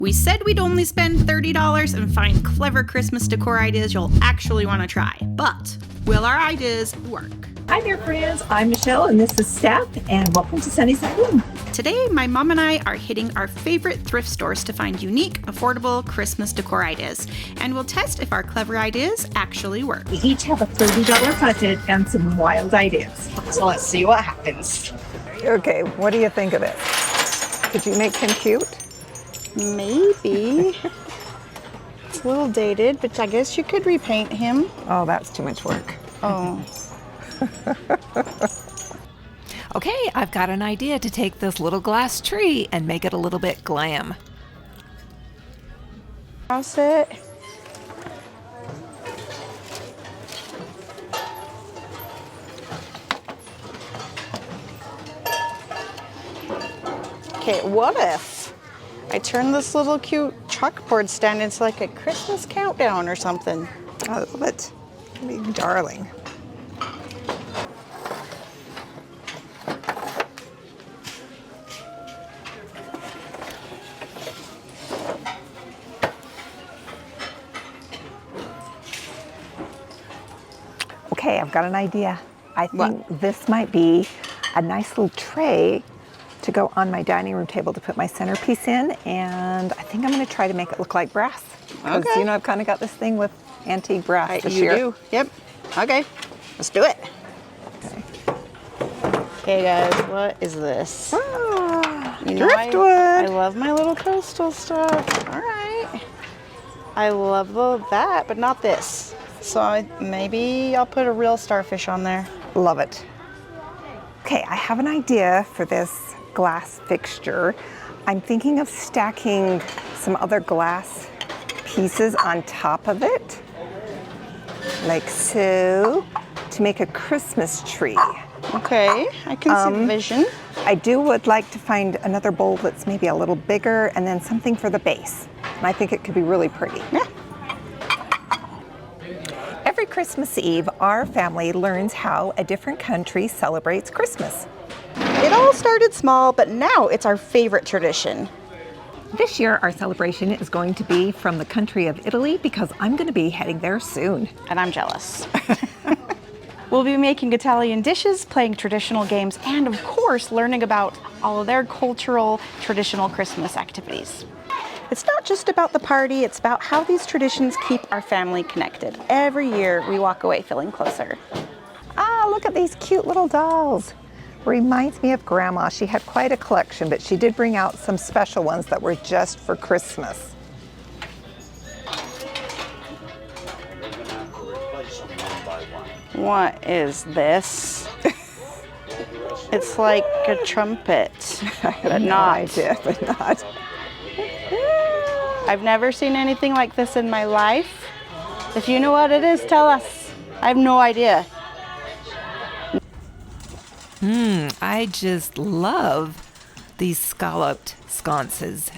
We said we'd only spend $30 and find clever Christmas decor ideas you'll actually want to try. But will our ideas work? Hi there, friends. I'm Michelle, and this is Steph, and welcome to Sunnyside Home. Today, my mom and I are hitting our favorite thrift stores to find unique, affordable Christmas decor ideas. And we'll test if our clever ideas actually work. We each have a $30 budget and some wild ideas. So let's see what happens. Okay, what do you think of this? Could you make him cute? Maybe. It's a little dated, but I guess you could repaint him. Oh, that's too much work. Oh. Okay, I've got an idea to take this little glass tree and make it a little bit glam. How's it? Okay, what if I turn this little cute chalkboard stand into like a Christmas countdown or something? I love it. You darling. Okay, I've got an idea. I think this might be a nice little tray to go on my dining room table to put my centerpiece in, and I think I'm going to try to make it look like brass. Because, Okay. you know, I've kind of got this thing with antique brass this You year. do? Yep. Okay, let's do it. Okay. Okay, guys, what is this? Ah, You know, driftwood. I love my little coastal stuff. All right. I love that, but not this. So maybe I'll put a real starfish on there. Love it. Okay, I have an idea for this glass fixture. I'm thinking of stacking some other glass pieces on top of it, like so, to make a Christmas tree. Okay, I can see the vision. I would like to find another bowl that's maybe a little bigger, and then something for the base. And I think it could be really pretty. Yeah. Every Christmas Eve, our family learns how a different country celebrates Christmas. It all started small, but now it's our favorite tradition. This year, our celebration is going to be from the country of Italy because I'm going to be heading there soon. And I'm jealous. We'll be making Italian dishes, playing traditional games, and of course, learning about all of their cultural, traditional Christmas activities. It's not just about the party, it's about how these traditions keep our family connected. Every year, we walk away feeling closer. Ah, look at these cute little dolls. Reminds me of Grandma. She had quite a collection, but she did bring out some special ones that were just for Christmas. What is this? It's like a trumpet, but not. idea, but not. I've never seen anything like this in my life. If you know what it is, tell us. I have no idea. I just love these scalloped sconces.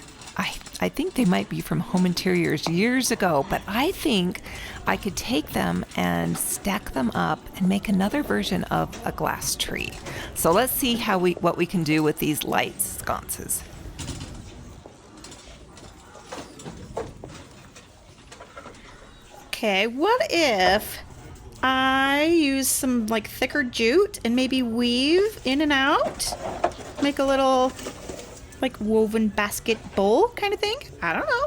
I think they might be from Home Interiors years ago, but I think I could take them and stack them up and make another version of a glass tree. So let's see what we can do with these light sconces. Okay, what if I use some like thicker jute and maybe weave in and out? Make a little like woven basket bowl kind of thing? I don't know.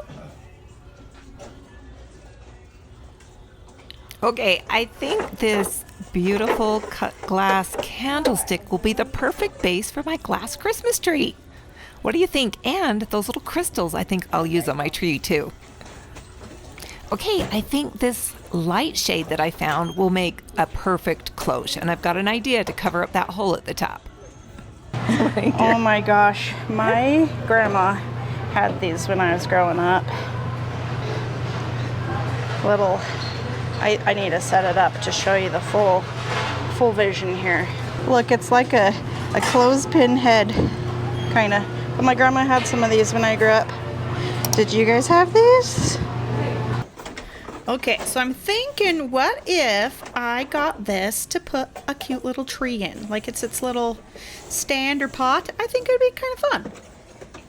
Okay, I think this beautiful cut glass candlestick will be the perfect base for my glass Christmas tree. What do you think? And those little crystals I think I'll use on my tree too. Okay, I think this light shade that I found will make a perfect cloche, and I've got an idea to cover up that hole at the top. Oh my gosh, my grandma had these when I was growing up. I need to set it up to show you the full vision here. Look, it's like a clothespin head, kind of. But my grandma had some of these when I grew up. Did you guys have these? Okay, so I'm thinking, what if I got this to put a cute little tree in? Like it's its little stand or pot. I think it would be kind of fun.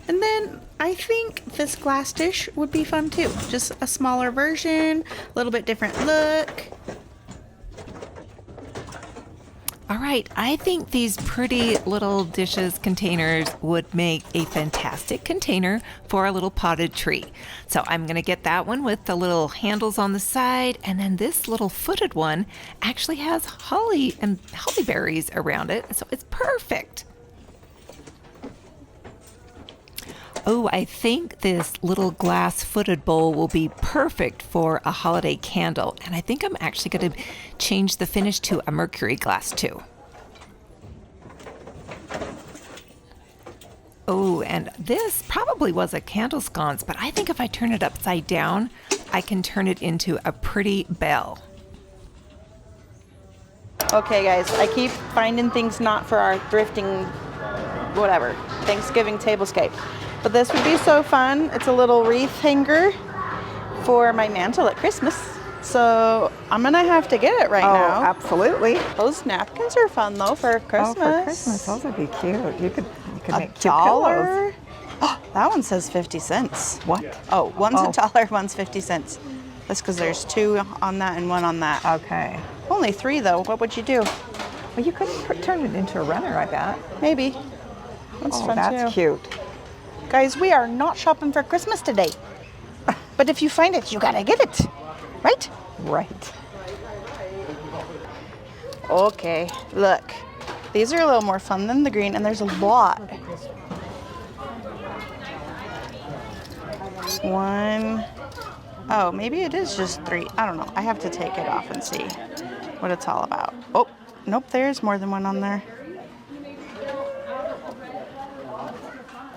And then I think this glass dish would be fun too. Just a smaller version, a little bit different look. All right, I think these pretty little dishes containers would make a fantastic container for a little potted tree. So I'm gonna get that one with the little handles on the side, and then this little footed one actually has holly and holly berries around it, so it's perfect. Oh, I think this little glass footed bowl will be perfect for a holiday candle. And I think I'm actually going to change the finish to a mercury glass too. Oh, and this probably was a candle sconce, but I think if I turn it upside down, I can turn it into a pretty bell. Okay guys, I keep finding things not for our thrifting, whatever, Thanksgiving tablescape. But this would be so fun. It's a little wreath hanger for my mantle at Christmas. So I'm gonna have to get it right now. Oh, absolutely. Those napkins are fun though for Christmas. Oh, for Christmas, those would be cute. You could make cute $1. pillows. Oh, that one says 50 cents. What? Oh, one's $1, one's 50 cents. That's because there's 2 on that and 1 on that. Okay. Only 3 though. What would you do? Well, you could turn it into a runner, I bet. Maybe. That's fun that's too. cute. Guys, we are not shopping for Christmas today. But if you find it, you gotta get it. Right? Right. Okay, look. These are a little more fun than the green, and there's a lot. 1. Oh, maybe it is just 3. I don't know. I have to take it off and see what it's all about. Oh, nope, there's more than 1 on there.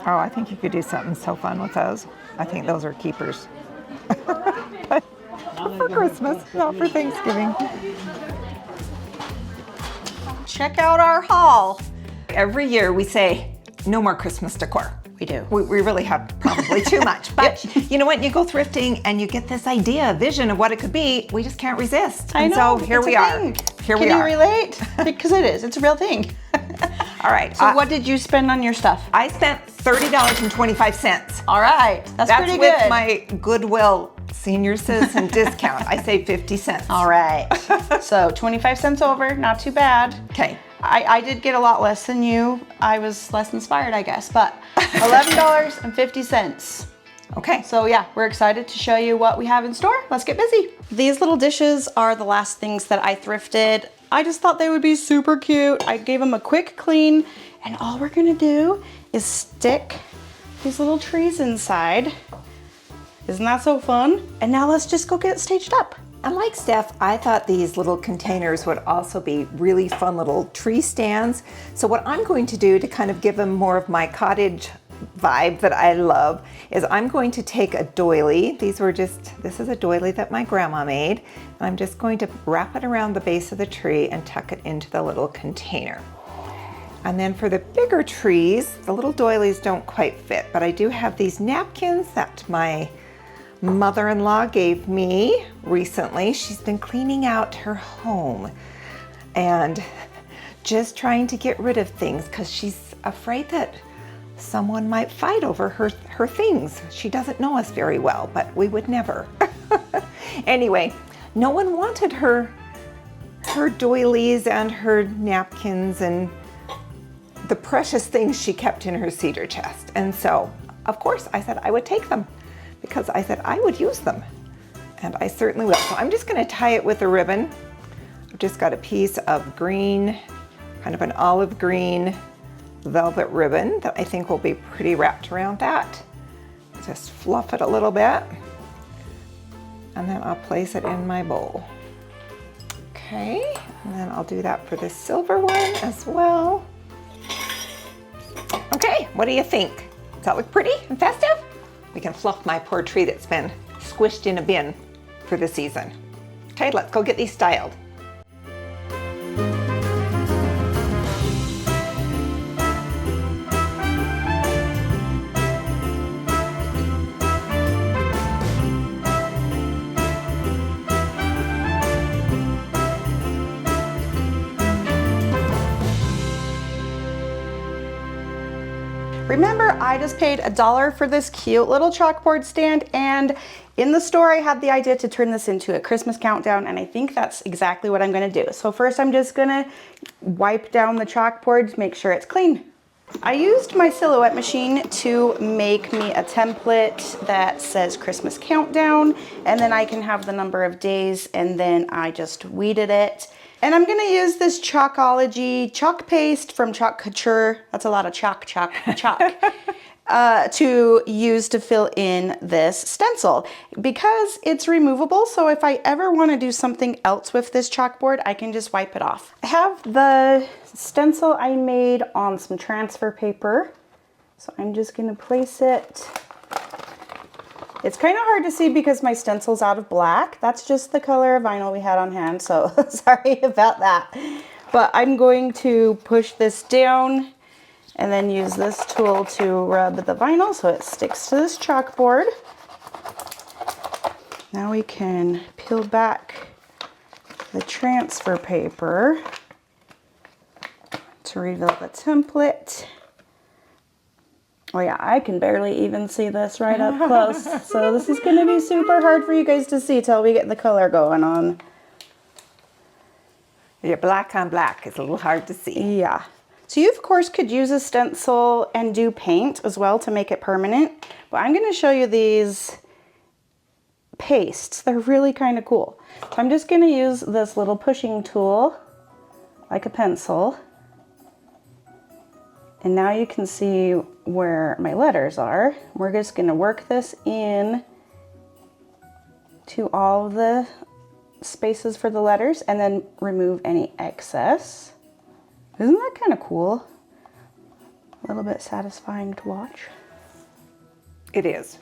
Oh, I think you could do something so fun with those. I think those are keepers. But not for Christmas, not for Thanksgiving. Check out our haul. Every year we say, no more Christmas decor. We do. We really have probably too much. But you know what? You go thrifting and you get this idea, a vision of what it could be. We just can't resist. I And know. so here it's we a are. thing. Here Can we are. you relate? Because it is. It's a real thing. All right. So what did you spend on your stuff? I spent $30.25. All right. That's pretty with good. my Goodwill senior citizen discount. I saved 50 cents. All right. So 25 cents over. Not too bad. Okay. I did get a lot less than you. I was less inspired, I guess, but $11.50. Okay. So yeah, we're excited to show you what we have in store. Let's get busy. These little dishes are the last things that I thrifted. I just thought they would be super cute. I gave them a quick clean, and all we're gonna do is stick these little trees inside. Isn't that so fun? And now let's just go get it staged up. And like Steph, I thought these little containers would also be really fun little tree stands. So what I'm going to do to kind of give them more of my cottage vibe that I love is I'm going to take a doily. This is a doily that my grandma made. And I'm just going to wrap it around the base of the tree and tuck it into the little container. And then for the bigger trees, the little doilies don't quite fit, but I do have these napkins that my mother-in-law gave me recently. She's been cleaning out her home and just trying to get rid of things because she's afraid that someone might fight over her things. She doesn't know us very well, but we would never. Anyway, no one wanted her doilies and her napkins and the precious things she kept in her cedar chest. And so, of course, I said I would take them, because I said I would use them, and I certainly will. So I'm just gonna tie it with a ribbon. I've just got a piece of green, kind of an olive green velvet ribbon that I think will be pretty wrapped around that. Just fluff it a little bit, and then I'll place it in my bowl. Okay, and then I'll do that for the silver one as well. Okay, what do you think? Does that look pretty and festive? We can fluff my poor tree that's been squished in a bin for the season. Okay, let's go get these styled. Remember, I just paid $1 for this cute little chalkboard stand, and in the store I had the idea to turn this into a Christmas countdown, and I think that's exactly what I'm gonna do. So first I'm just gonna wipe down the chalkboard to make sure it's clean. I used my silhouette machine to make me a template that says Christmas countdown, and then I can have the number of days, and then I just weeded it. And I'm gonna use this Chalkology chalk paste from Chalk Couture. That's a lot of chalk. To use to fill in this stencil because it's removable. So if I ever want to do something else with this chalkboard, I can just wipe it off. I have the stencil I made on some transfer paper. So I'm just going to place it. It's kind of hard to see because my stencil's out of black. That's just the color of vinyl we had on hand. So sorry about that. But I'm going to push this down and then use this tool to rub the vinyl so it sticks to this chalkboard. Now we can peel back the transfer paper to reveal the template. Oh yeah, I can barely even see this right up close. So this is gonna be super hard for you guys to see till we get the color going on. Yeah, black on black is a little hard to see. Yeah. So you of course could use a stencil and do paint as well to make it permanent, but I'm going to show you these pastes. They're really kind of cool. So I'm just going to use this little pushing tool like a pencil, and now you can see where my letters are. We're just going to work this in to all of the spaces for the letters and then remove any excess. Isn't that kind of cool? A little bit satisfying to watch. It is.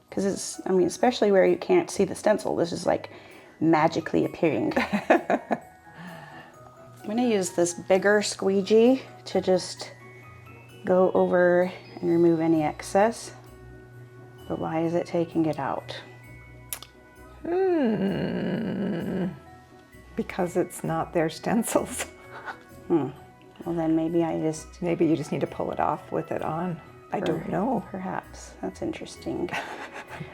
Because it's, I mean, especially where you can't see the stencil, this is like magically appearing. I'm gonna use this bigger squeegee to just go over and remove any excess. But why is it taking it out? Because it's not their stencils. Well then maybe Maybe you just need to pull it off with it on. I don't know. Perhaps. That's interesting.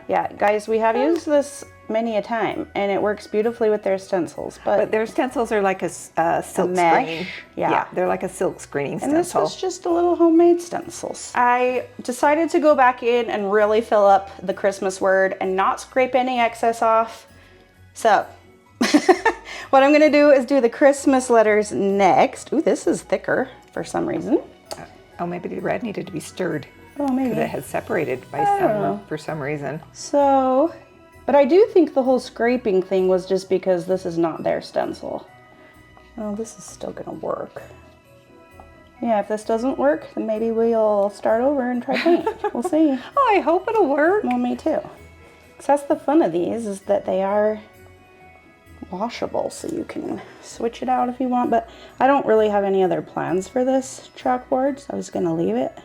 Yeah, guys, we have used this many a time, and it works beautifully with their stencils. But their stencils are like a silk mesh. screen. Yeah. They're like a silk screening And this stencil. was just a little homemade stencils. I decided to go back in and really fill up the Christmas word and not scrape any excess off. So what I'm gonna do is do the Christmas letters next. Ooh, this is thicker for some reason. Oh, maybe the red needed to be stirred. Oh, maybe. Because it has separated by for some reason. So, but I do think the whole scraping thing was just because this is not their stencil. Oh, this is still gonna work. Yeah, if this doesn't work, then maybe we'll start over and try paint. We'll see. Oh, I hope it'll work. Well, me too. Because that's the fun of these, is that they are washable, so you can switch it out if you want. But I don't really have any other plans for this chalkboard, so I was gonna leave it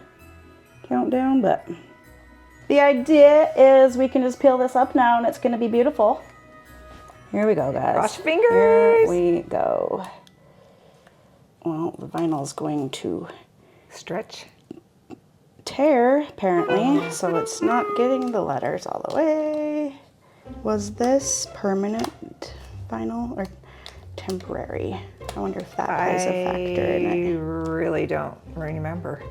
countdown. But the idea is we can just peel this up now and it's gonna be beautiful. Here we go, guys. Cross your fingers. Here we go. Well, the vinyl's going to Stretch. tear apparently, so it's not getting the letters all the way. Was this permanent vinyl or temporary? I wonder if that plays a factor in I it. really don't remember.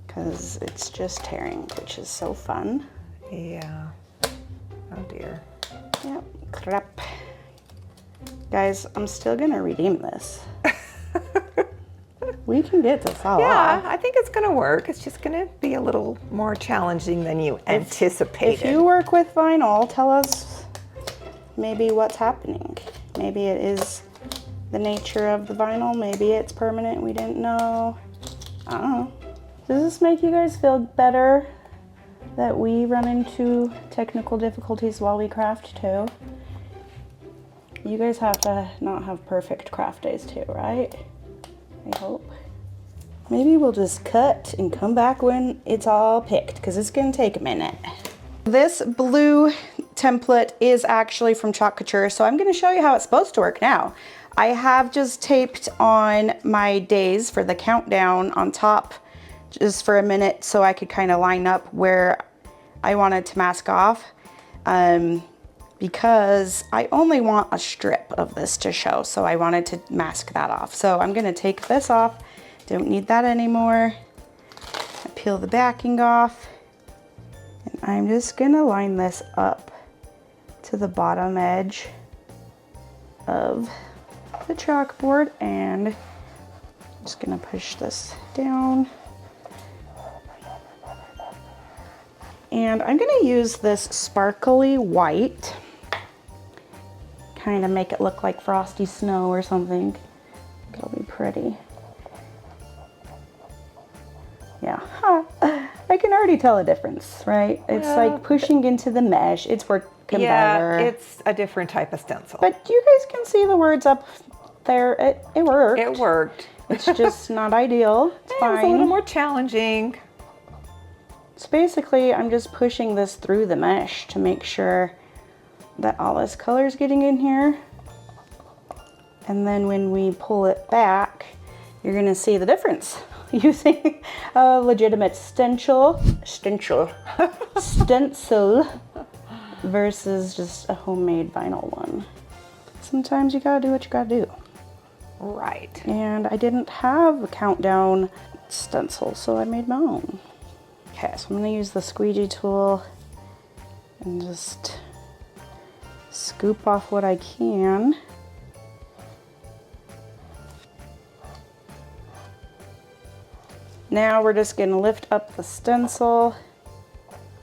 Because it's just tearing, which is so fun. Yeah. Oh dear. Yep, crap. Guys, I'm still gonna redeem this. We can get this all Yeah, off. I think it's going to work. It's just going to be a little more challenging than you anticipated. If you work with vinyl, tell us maybe what's happening. Maybe it is the nature of the vinyl. Maybe it's permanent. We didn't know. I don't know. Does this make you guys feel better that we run into technical difficulties while we craft too? You guys have to not have perfect craft days too, right? I hope. Maybe we'll just cut and come back when it's all picked, because it's gonna take a minute. This blue template is actually from Chalk Couture, so I'm gonna show you how it's supposed to work now. I have just taped on my days for the countdown on top just for a minute so I could kind of line up where I wanted to mask off, because I only want a strip of this to show, so I wanted to mask that off. So I'm gonna take this off, don't need that anymore. I peel the backing off, and I'm just gonna line this up to the bottom edge of the chalkboard, and I'm just gonna push this down. And I'm gonna use this sparkly white, kind of make it look like frosty snow or something. It'll be pretty. Yeah, I can already tell a difference, right? It's like pushing into the mesh. It's working better. It's a different type of stencil. But you guys can see the words up there. It worked. It worked. It's just not ideal. It's It fine. was a little more challenging. So basically, I'm just pushing this through the mesh to make sure that all this color is getting in here. And then when we pull it back, you're gonna see the difference using a legitimate stencil versus just a homemade vinyl one. Sometimes you gotta do what you gotta do. Right. And I didn't have a countdown stencil, so I made my own. Okay, so I'm gonna use the squeegee tool and just scoop off what I can. Now we're just gonna lift up the stencil.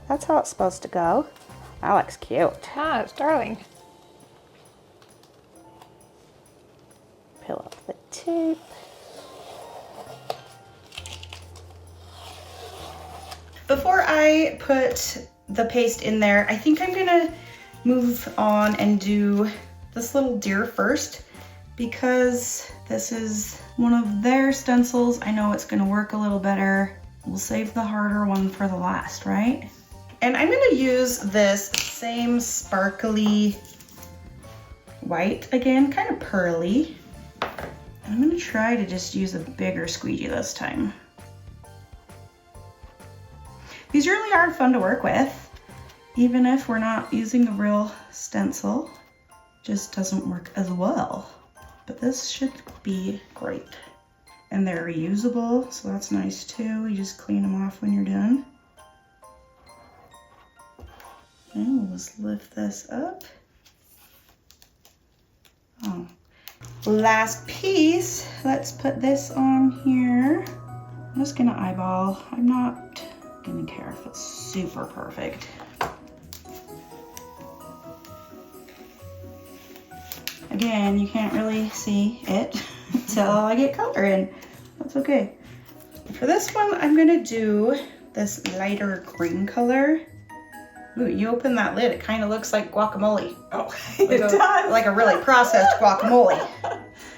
That's how it's supposed to go. That looks cute. Ah, it's darling. Peel up the tape. Before I put the paste in there, I think I'm gonna move on and do this little deer first, because this is one of their stencils. I know it's gonna work a little better. We'll save the harder one for the last, right? And I'm gonna use this same sparkly white again, kind of pearly. And I'm gonna try to just use a bigger squeegee this time. These really are fun to work with, even if we're not using a real stencil. Just doesn't work as well. But this should be great. And they're reusable, so that's nice too. You just clean them off when you're done. And we'll just lift this up. Oh. Last piece, let's put this on here. I'm just gonna eyeball. I'm not gonna care if it's super perfect. Again, you can't really see it until I get color in. That's okay. For this one, I'm gonna do this lighter green color. Ooh, you open that lid, it kind of looks like guacamole. Oh, it does. Like a really processed guacamole.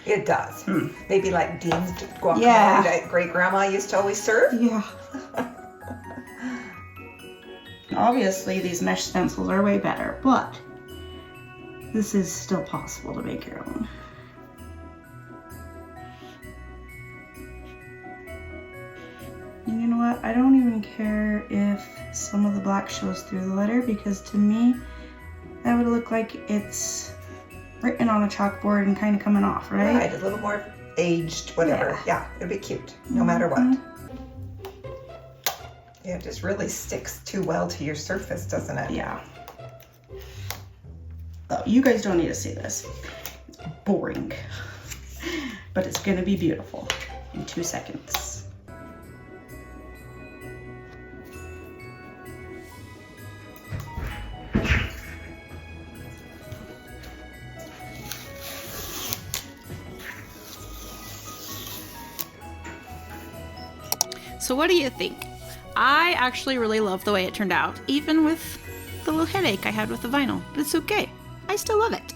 It does. Maybe like Dean's guacamole Yeah. that great grandma used to always serve. Yeah. Obviously, these mesh stencils are way better, but this is still possible to make your own. And you know what? I don't even care if some of the black shows through the letter, because to me, that would look like it's written on a chalkboard and kind of coming off, right? Right, a little more aged, whatever. Yeah, it'd be cute, no matter what. Yeah, it just really sticks too well to your surface, doesn't it? Yeah. Oh, you guys don't need to see this. It's boring. But it's gonna be beautiful in 2 seconds. So what do you think? I actually really love the way it turned out, even with the little headache I had with the vinyl. But it's okay. I still love it.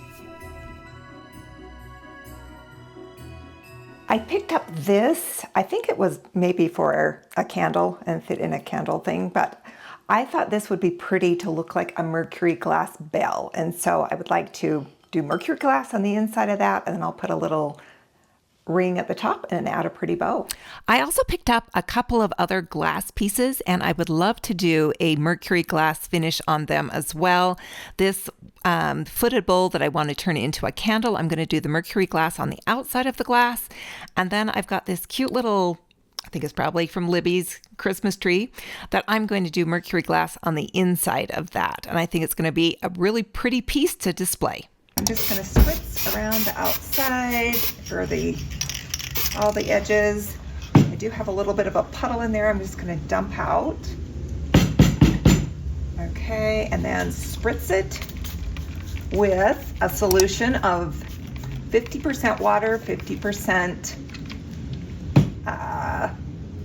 I picked up this. I think it was maybe for a candle and fit in a candle thing, but I thought this would be pretty to look like a mercury glass bell. And so I would like to do mercury glass on the inside of that, and then I'll put a little ring at the top and add a pretty bow. I also picked up a couple of other glass pieces, and I would love to do a mercury glass finish on them as well. This footed bowl that I want to turn into a candle, I'm going to do the mercury glass on the outside of the glass. And then I've got this cute little, I think it's probably from Libby's Christmas tree, that I'm going to do mercury glass on the inside of that. And I think it's going to be a really pretty piece to display. I'm just going to spritz around the outside for all the edges. I do have a little bit of a puddle in there. I'm just going to dump out. Okay, and then spritz it with a solution of 50% water, 50%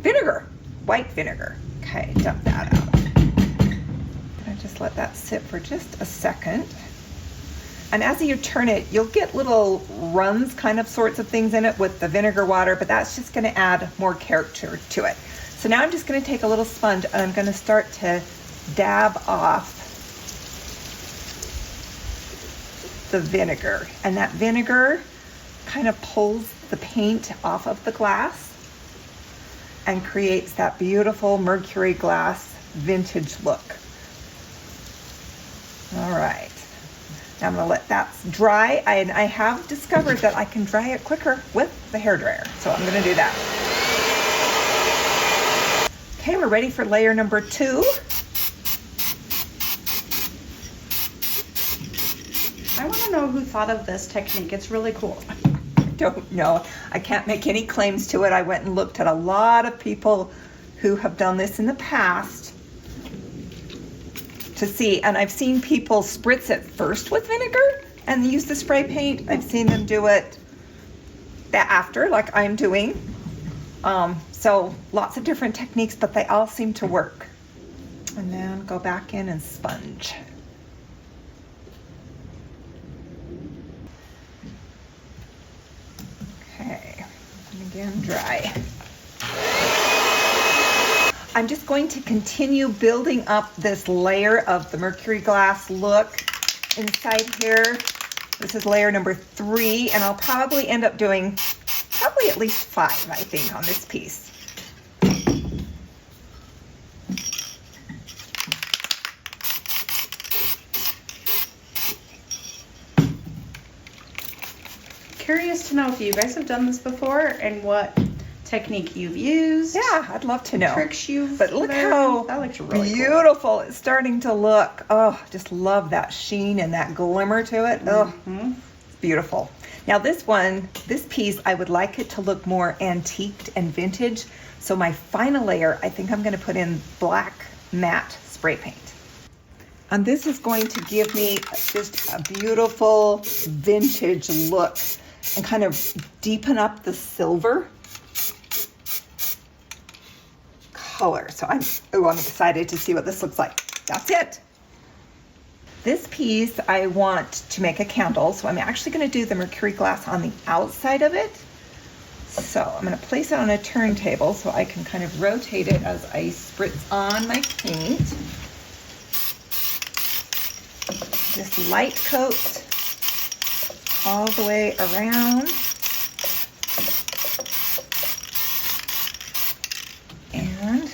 vinegar, white vinegar. Okay, dump that out. And just let that sit for just a second. And as you turn it, you'll get little runs, kind of sorts of things in it with the vinegar water, but that's just going to add more character to it. So now I'm just going to take a little sponge and I'm going to start to dab off the vinegar. And that vinegar kind of pulls the paint off of the glass and creates that beautiful mercury glass vintage look. All right. Now I'm going to let that dry. I have discovered that I can dry it quicker with the hairdryer, so I'm going to do that. Okay, we're ready for layer number 2. I want to know who thought of this technique. It's really cool. I don't know. I can't make any claims to it. I went and looked at a lot of people who have done this in the past to see, and I've seen people spritz it first with vinegar and use the spray paint. I've seen them do it after, like I'm doing. So lots of different techniques, but they all seem to work. And then go back in and sponge. Okay, and again dry. I'm just going to continue building up this layer of the mercury glass look inside here. This is layer number 3, and I'll probably end up doing probably at least 5, I think, on this piece. Curious to know if you guys have done this before and what technique you've used. Yeah, I'd love to know. Tricks you've But look learned. how That looks really beautiful it's starting to look. Oh, just love that sheen and that glimmer to it. Oh, it's beautiful. Now this piece, I would like it to look more antiqued and vintage. So my final layer, I think I'm going to put in black matte spray paint. And this is going to give me just a beautiful vintage look and kind of deepen up the silver color. So I'm excited to see what this looks like. That's it. This piece I want to make a candle, so I'm actually going to do the mercury glass on the outside of it. So I'm going to place it on a turntable so I can kind of rotate it as I spritz on my paint. Just light coat all the way around. And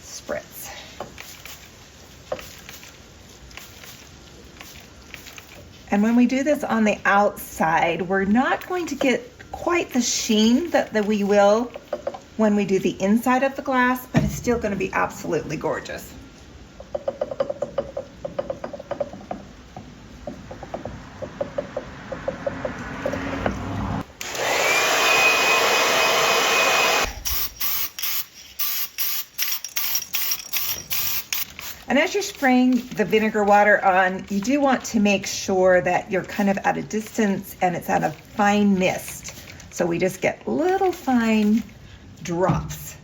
spritz. And when we do this on the outside, we're not going to get quite the sheen that we will when we do the inside of the glass, but it's still going to be absolutely gorgeous. And as you're spraying the vinegar water on, you do want to make sure that you're kind of at a distance and it's at a fine mist. So we just get little fine drops.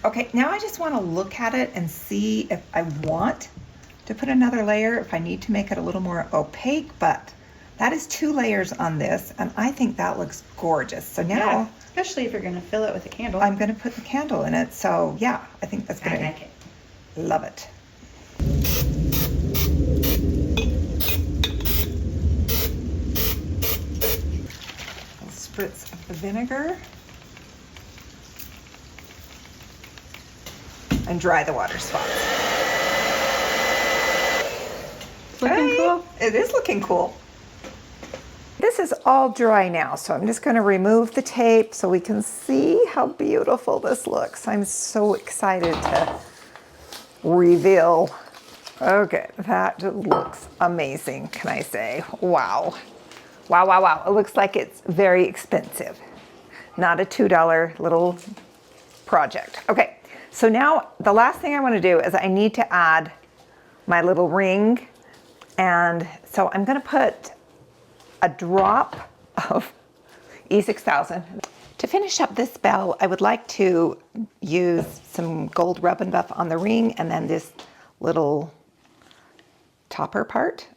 Okay, now I just want to look at it and see if I want to put another layer, if I need to make it a little more opaque, but That is 2 layers on this, and I think that looks gorgeous. So now, especially if you're going to fill it with a candle. I'm going to put the candle in it. So yeah, I think that's going to like it. Love it. A spritz of the vinegar. And dry the water spots. Looking cool. It is looking cool. This is all dry now, so I'm just going to remove the tape so we can see how beautiful this looks. I'm so excited to reveal. Okay, that looks amazing, can I say? Wow. Wow, wow, wow. It looks like it's very expensive. Not a $2 little project. Okay, so now the last thing I want to do is I need to add my little ring. And so I'm going to put a drop of E6000. To finish up this bell, I would like to use some gold rub and buff on the ring and then this little topper part.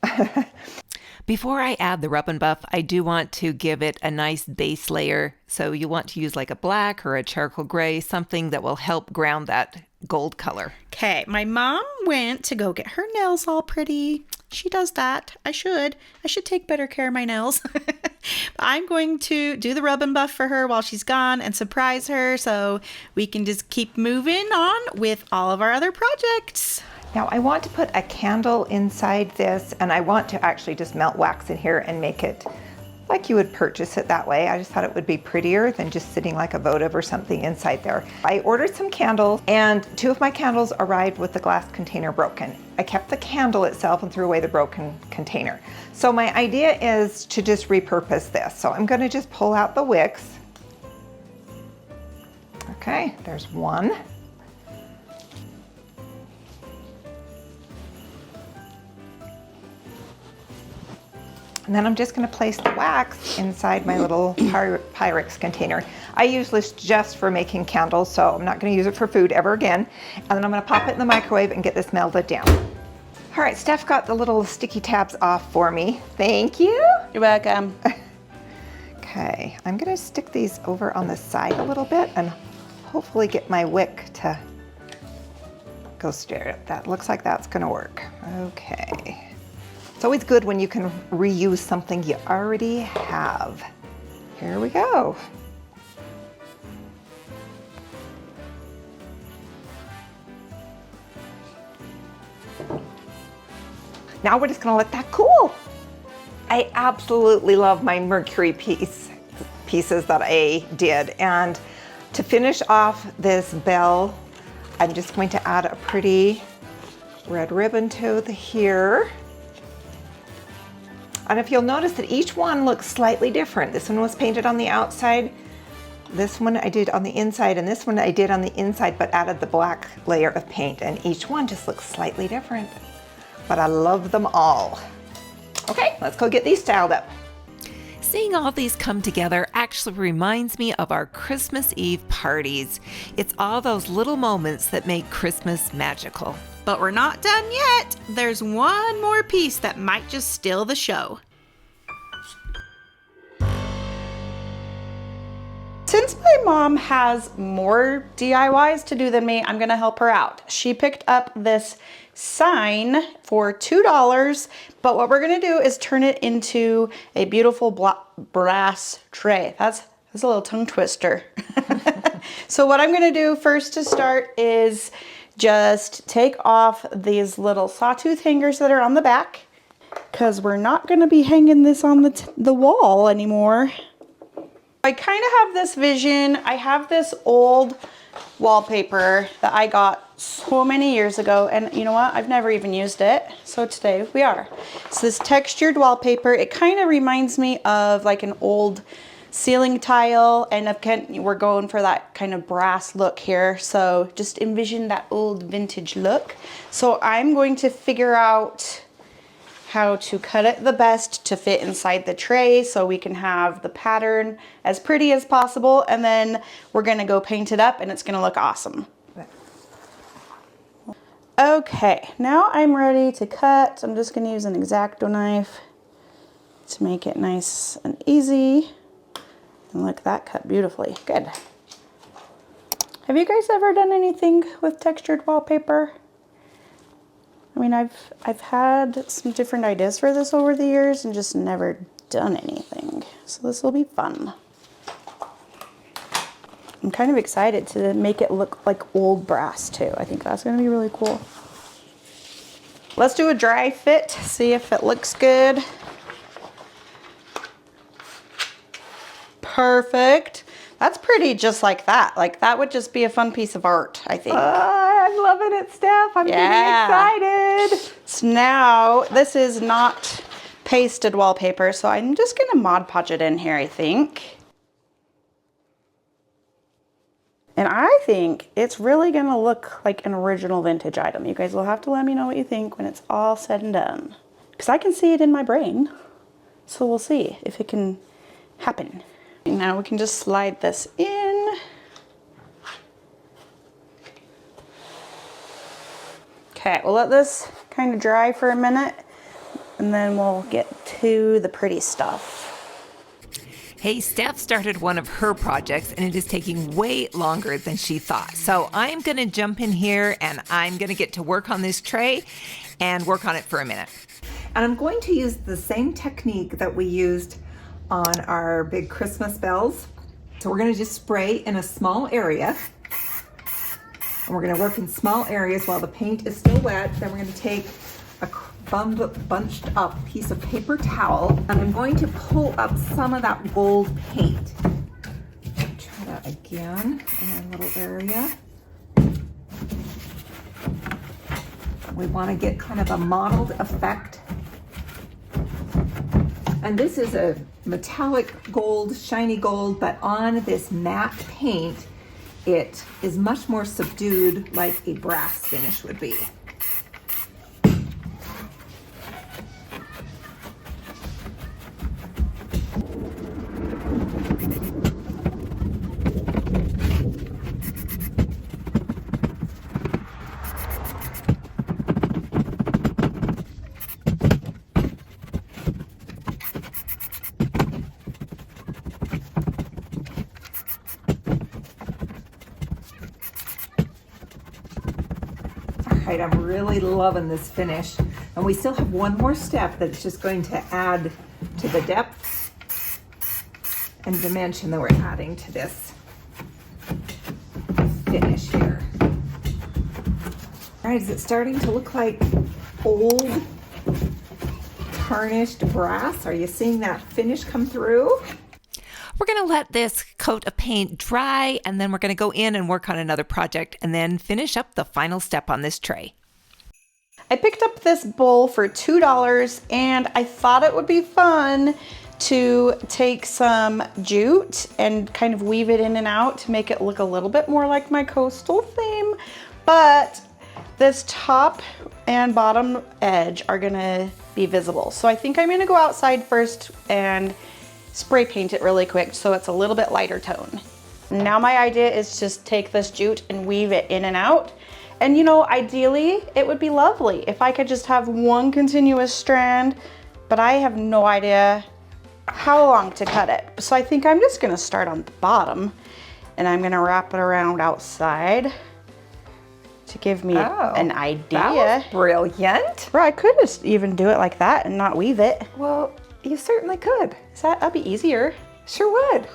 Before I add the rub and buff, I do want to give it a nice base layer. So you want to use like a black or a charcoal gray, something that will help ground that gold color. Okay, my mom went to go get her nails all pretty. She does that. I should take better care of my nails. I'm going to do the rub and buff for her while she's gone and surprise her so we can just keep moving on with all of our other projects. Now I want to put a candle inside this, and I want to actually just melt wax in here and make it like you would purchase it that way. I just thought it would be prettier than just sitting like a votive or something inside there. I ordered some candles, and 2 of my candles arrived with the glass container broken. I kept the candle itself and threw away the broken container. So my idea is to just repurpose this. So I'm going to just pull out the wicks. Okay, there's one. And then I'm just going to place the wax inside my little Pyrex container. I use this just for making candles, so I'm not going to use it for food ever again. And then I'm going to pop it in the microwave and get this melted down. All right, Steph got the little sticky tabs off for me. Thank you. You're welcome. Okay, I'm going to stick these over on the side a little bit and hopefully get my wick to go straight. That looks like that's going to work. Okay. It's always good when you can reuse something you already have. Here we go. Now we're just gonna let that cool. I absolutely love my Mercury pieces that I did. And to finish off this bell, I'm just going to add a pretty red ribbon to here. And if you'll notice that each one looks slightly different. This one was painted on the outside. This one I did on the inside, and this one I did on the inside but added the black layer of paint, and each one just looks slightly different. But I love them all. Okay, let's go get these styled up. Seeing all these come together actually reminds me of our Christmas Eve parties. It's all those little moments that make Christmas magical. But we're not done yet. There's one more piece that might just steal the show. Since my mom has more DIYs to do than me, I'm gonna help her out. She picked up this sign for $2, but what we're gonna do is turn it into a beautiful brass tray. That's a little tongue twister. So what I'm gonna do first to start is just take off these little sawtooth hangers that are on the back, because we're not gonna be hanging this on the wall anymore. I kind of have this vision. I have this old wallpaper that I got so many years ago, and you know what? I've never even used it. So today we are. It's this textured wallpaper. It kind of reminds me of like an old ceiling tile, and we're going for that kind of brass look here. So just envision that old vintage look. So I'm going to figure out how to cut it the best to fit inside the tray so we can have the pattern as pretty as possible, and then we're gonna go paint it up and it's gonna look awesome. Okay, now I'm ready to cut. I'm just gonna use an X-Acto knife to make it nice and easy. And look, that cut beautifully. Good. Have you guys ever done anything with textured wallpaper? I mean, I've had some different ideas for this over the years and just never done anything. So this will be fun. I'm kind of excited to make it look like old brass too. I think that's gonna be really cool. Let's do a dry fit, see if it looks good. Perfect. That's pretty just like that. Like that would just be a fun piece of art, I think. I'm loving it, Steph. I'm getting excited. So now, this is not pasted wallpaper, so I'm just gonna Mod Podge it in here, I think. And I think it's really gonna look like an original vintage item. You guys will have to let me know what you think when it's all said and done. Because I can see it in my brain. So we'll see if it can happen. Now we can just slide this in. Okay, we'll let this kind of dry for a minute and then we'll get to the pretty stuff. Hey, Steph started one of her projects and it is taking way longer than she thought. So I'm going to jump in here and I'm going to get to work on this tray and work on it for a minute. And I'm going to use the same technique that we used on our big Christmas bells. So we're going to just spray in a small area. And we're going to work in small areas while the paint is still wet. Then we're going to take a bunched up piece of paper towel and I'm going to pull up some of that gold paint. Try that again in a little area. We want to get kind of a mottled effect. And this is a metallic gold, shiny gold, but on this matte paint, it is much more subdued like a brass finish would be. I'm really loving this finish. And we still have one more step that's just going to add to the depth and dimension that we're adding to this finish here. All right, is it starting to look like old tarnished brass? Are you seeing that finish come through? We're going to let this coat of paint dry and then we're going to go in and work on another project and then finish up the final step on this tray. I picked up this bowl for $2 and I thought it would be fun to take some jute and kind of weave it in and out to make it look a little bit more like my coastal theme. But this top and bottom edge are gonna be visible. So I think I'm gonna go outside first and spray paint it really quick so it's a little bit lighter tone. Now my idea is just take this jute and weave it in and out. And you know, ideally it would be lovely if I could just have one continuous strand, but I have no idea how long to cut it. So I think I'm just gonna start on the bottom and I'm gonna wrap it around outside to give me an idea. That was brilliant. Or I could just even do it like that and not weave it. Well, you certainly could. That'd be easier. Sure would.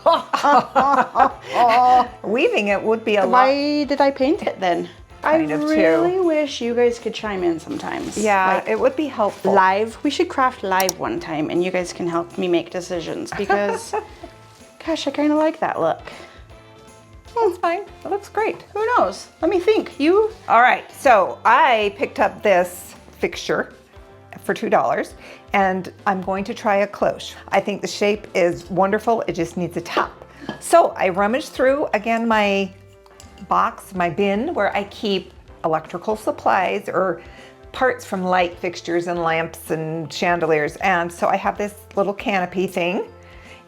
Weaving it would be a lot. Why did I paint it then? Kind I of really too. wish you guys could chime in sometimes. Yeah, Like, it would be helpful. live. We should craft live one time and you guys can help me make decisions because, gosh, I kind of like that look. That's fine. It looks great. Who knows? Let me think. You? All right, so I picked up this fixture for $2 and I'm going to try a cloche. I think the shape is wonderful. It just needs a top. So I rummaged through again my box, my bin where I keep electrical supplies or parts from light fixtures and lamps and chandeliers. And so I have this little canopy thing.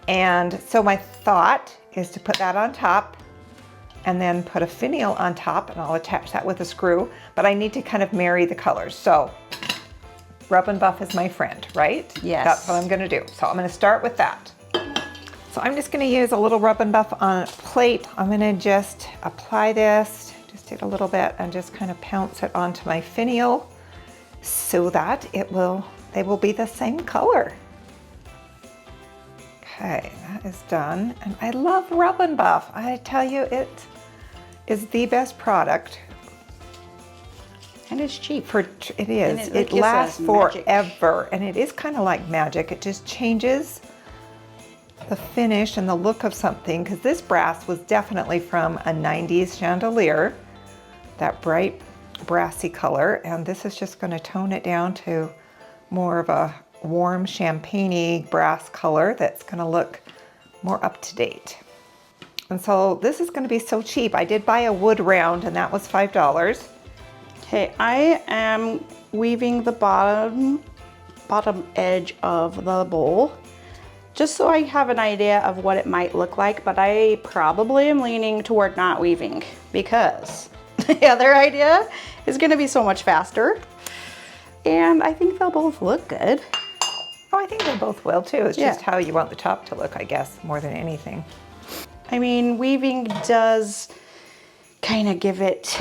And so my thought is to put that on top and then put a finial on top and I'll attach that with a screw, but I need to kind of marry the colors. So Rub and buff is my friend, right? Yes. That's what I'm gonna do. So I'm gonna start with that. So I'm just gonna use a little rub and buff on a plate. I'm gonna just apply this, just take a little bit and just kind of pounce it onto my finial so that they will be the same color. Okay, that is done. And I love Rub and Buff. I tell you, it is the best product. And it's cheap. It is. And It lasts forever. And it is kind of like magic. It just changes the finish and the look of something, because this brass was definitely from a 90s chandelier, that bright brassy color. And this is just going to tone it down to more of a warm champagne-y brass color that's going to look more up to date. And so this is going to be so cheap. I did buy a wood round and that was $5. Okay, I am weaving the bottom edge of the bowl just so I have an idea of what it might look like, but I probably am leaning toward not weaving because the other idea is going to be so much faster. And I think they'll both look good. Oh, I think they both will too. It's just how you want the top to look, I guess, more than anything. I mean, weaving does kind of give it...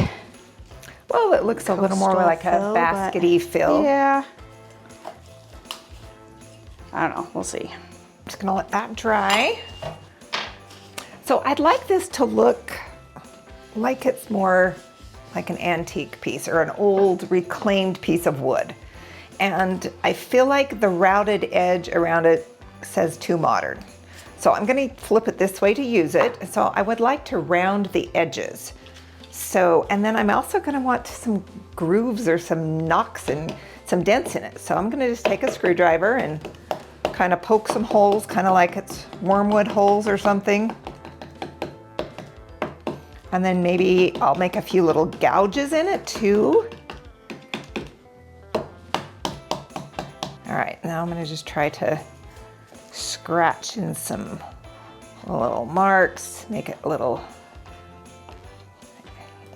Well, it looks a little more like a baskety fill. Yeah. I don't know, we'll see. I'm just gonna let that dry. So I'd like this to look like it's more like an antique piece or an old reclaimed piece of wood. And I feel like the routed edge around it says too modern. So I'm gonna flip it this way to use it. So I would like to round the edges. So, and then I'm also gonna want some grooves or some knocks and some dents in it. So I'm gonna just take a screwdriver and kind of poke some holes, kind of like it's wormwood holes or something. And then maybe I'll make a few little gouges in it too. All right, now I'm gonna just try to scratch in some little marks, make it a little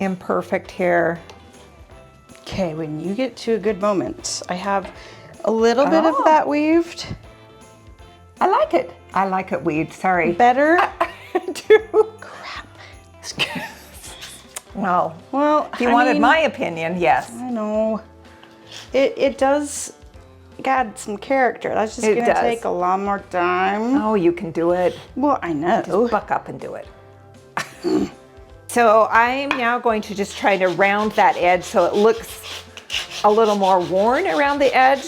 imperfect here. Okay, when you get to a good moment, I have a little bit of that weaved. I like it. I like it weaved, sorry. Better. Crap. Well, if you I wanted mean, my opinion, yes. I know. It does add some character. That's just It gonna does. take a lot more time. Oh, you can do it. Well, I know. Just buck up and do it. So I'm now going to just try to round that edge so it looks a little more worn around the edge.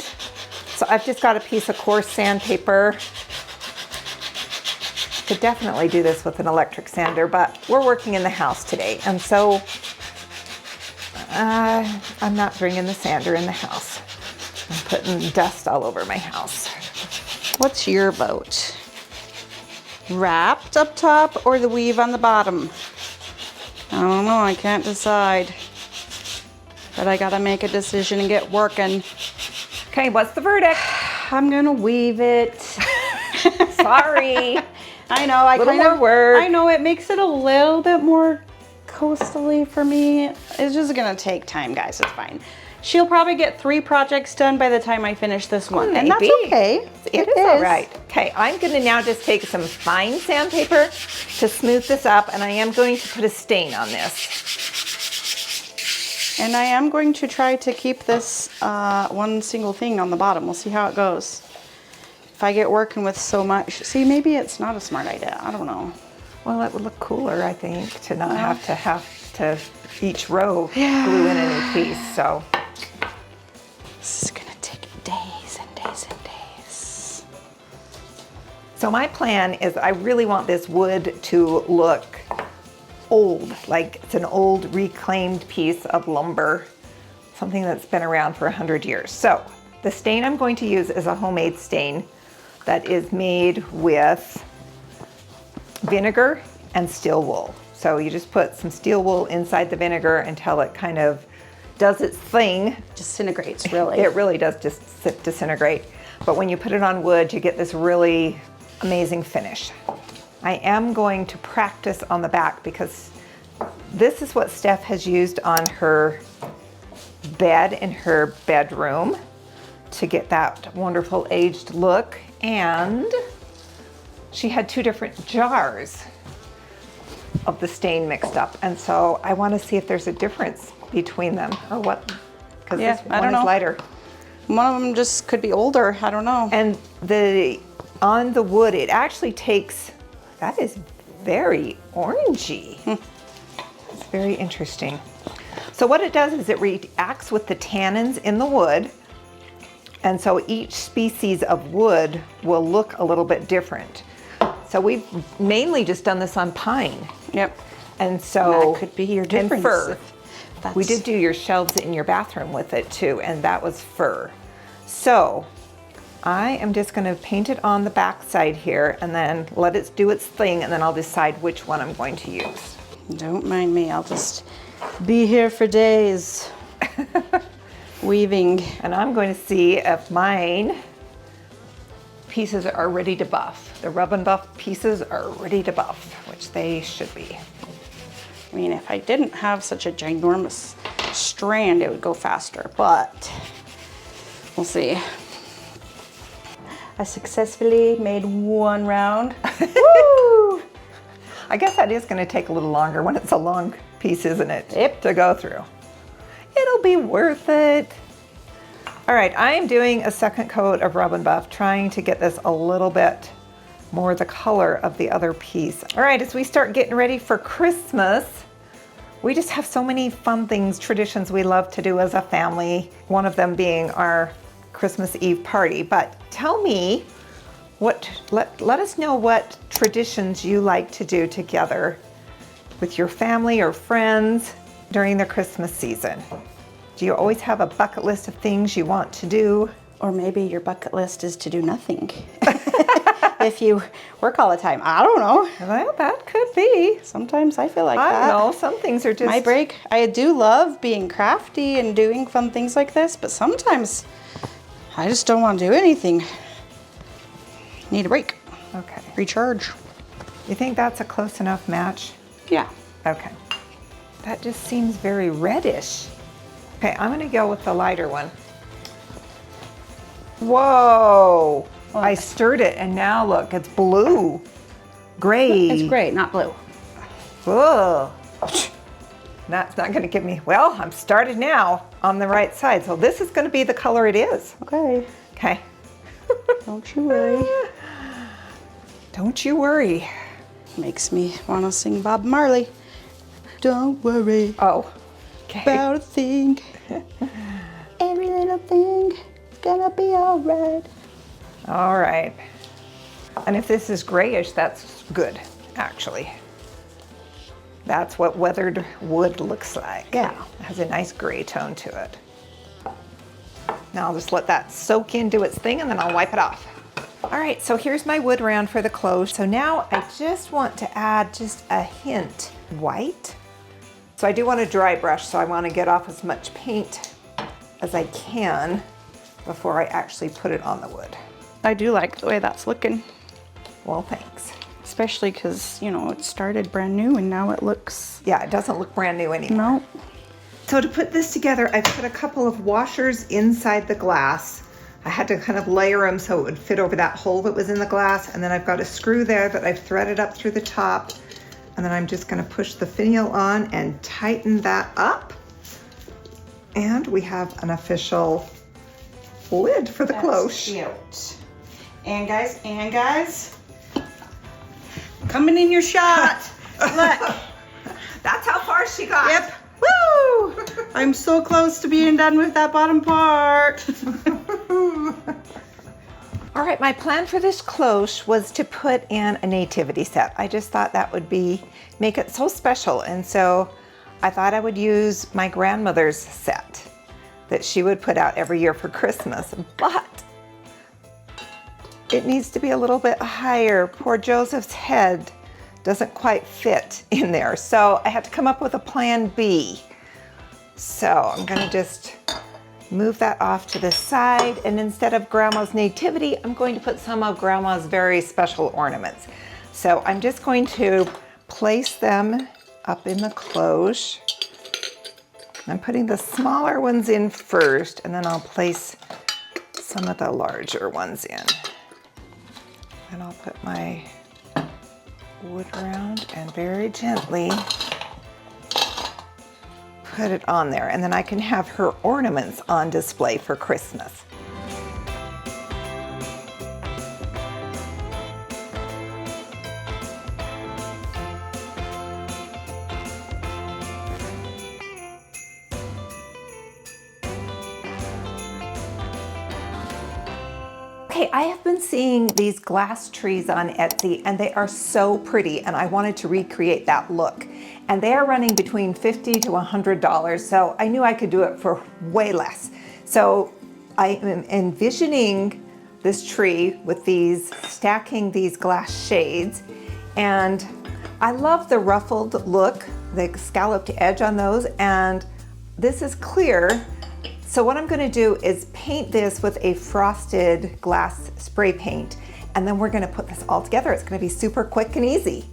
So I've just got a piece of coarse sandpaper. Could definitely do this with an electric sander, but we're working in the house today. And so I'm not bringing the sander in the house. I'm putting dust all over my house. What's your vote? Wrapped up top or the weave on the bottom? I don't know, I can't decide. But I gotta make a decision and get working. Okay, what's the verdict? I'm gonna weave it. Sorry. I know, I Little more work. I know, it makes it a little bit more coastally for me. It's just gonna take time, guys, it's fine. She'll probably get 3 projects done by the time I finish this one. And that's okay. It is all right. Okay, I'm gonna now just take some fine sandpaper to smooth this up, and I am going to put a stain on this. And I am going to try to keep this one single thing on the bottom. We'll see how it goes. If I get working with so much, see, maybe it's not a smart idea, I don't know. Well, it would look cooler, I think, to not have to each row glue in a new piece, so. This is gonna take days and days and days. So my plan is I really want this wood to look old, like it's an old reclaimed piece of lumber, something that's been around for 100 years. So the stain I'm going to use is a homemade stain that is made with vinegar and steel wool. So you just put some steel wool inside the vinegar until it kind of does its thing. Disintegrates, really. It really does just disintegrate. But when you put it on wood, you get this really amazing finish. I am going to practice on the back because this is what Steph has used on her bed in her bedroom to get that wonderful aged look. And she had 2 different jars of the stain mixed up. And so I want to see if there's a difference between them or what, because Yeah, this I one don't is know. lighter. One of them just could be older. I don't know. And on the wood, it actually takes, that is very orangey. It's very interesting. So what it does is it reacts with the tannins in the wood. And so each species of wood will look a little bit different. So we've mainly just done this on pine. Yep. And so That could be your and difference. fir. That's- We did do your shelves in your bathroom with it too, and that was fir. So I am just going to paint it on the back side here and then let it do its thing, and then I'll decide which one I'm going to use. Don't mind me. I'll just be here for days weaving. And I'm going to see if mine pieces are ready to buff. The rub and buff pieces are ready to buff, which they should be. I mean, if I didn't have such a ginormous strand, it would go faster, but we'll see. I successfully made 1 round. Woo! I guess that is going to take a little longer when it's a long piece, isn't it? Yep. To go through. It'll be worth it. All right, I am doing a second coat of rub and buff, trying to get this a little bit more the color of the other piece. All right, as we start getting ready for Christmas, we just have so many fun things, traditions we love to do as a family, one of them being our Christmas Eve party. But tell me, let us know what traditions you like to do together with your family or friends during the Christmas season. Do you always have a bucket list of things you want to do? Or maybe your bucket list is to do nothing. If you work all the time. I don't know. Well, that could be. Sometimes I feel like I that. don't know, some things are just... My break, I do love being crafty and doing fun things like this, but sometimes I just don't want to do anything. Need a break. Okay. Recharge. You think that's a close enough match? Yeah. Okay. That just seems very reddish. Okay, I'm gonna go with the lighter one. Whoa! I stirred it and now look, it's blue. Gray. It's gray, not blue. Whoa. That's not gonna give me, well, I'm started now on the right side. So this is gonna be the color it is. Okay. Okay. Don't you worry. Don't you worry. Makes me want to sing Bob Marley. Don't worry Oh, okay. about a thing. Every little thing is gonna be alright. All right. And if this is grayish, that's good, actually. That's what weathered wood looks like. Yeah. It has a nice gray tone to it. Now I'll just let that soak in, do its thing, and then I'll wipe it off. All right, so here's my wood round for the close. So now I just want to add just a hint white. So I do want a dry brush, so I want to get off as much paint as I can before I actually put it on the wood. I do like the way that's looking, Well, thanks. especially because, you know, it started brand new and now it looks, Yeah, it doesn't look brand new anymore. no. So to put this together, I put a couple of washers inside the glass. I had to kind of layer them so it would fit over that hole that was in the glass. And then I've got a screw there that I've threaded up through the top. And then I'm just gonna push the finial on and tighten that up. And we have an official lid for the cloche. Cute. And guys, coming in your shot. Look. That's how far she got. Yep. Woo! I'm so close to being done with that bottom part. All right, my plan for this cloche was to put in a nativity set. I just thought that would make it so special. And so I thought I would use my grandmother's set that she would put out every year for Christmas, but it needs to be a little bit higher. Poor Joseph's head doesn't quite fit in there. So I had to come up with a plan B. So I'm gonna just move that off to the side, and instead of Grandma's nativity, I'm going to put some of Grandma's very special ornaments. So I'm just going to place them up in the cloche. I'm putting the smaller ones in first, and then I'll place some of the larger ones in. And I'll put my wood around and very gently put it on there. And then I can have her ornaments on display for Christmas. Okay, I have been seeing these glass trees on Etsy and they are so pretty and I wanted to recreate that look. And they are running between $50 to $100, so I knew I could do it for way less. So I am envisioning this tree with stacking these glass shades, and I love the ruffled look, the scalloped edge on those, and this is clear. So what I'm gonna do is paint this with a frosted glass spray paint, and then we're gonna put this all together. It's gonna be super quick and easy.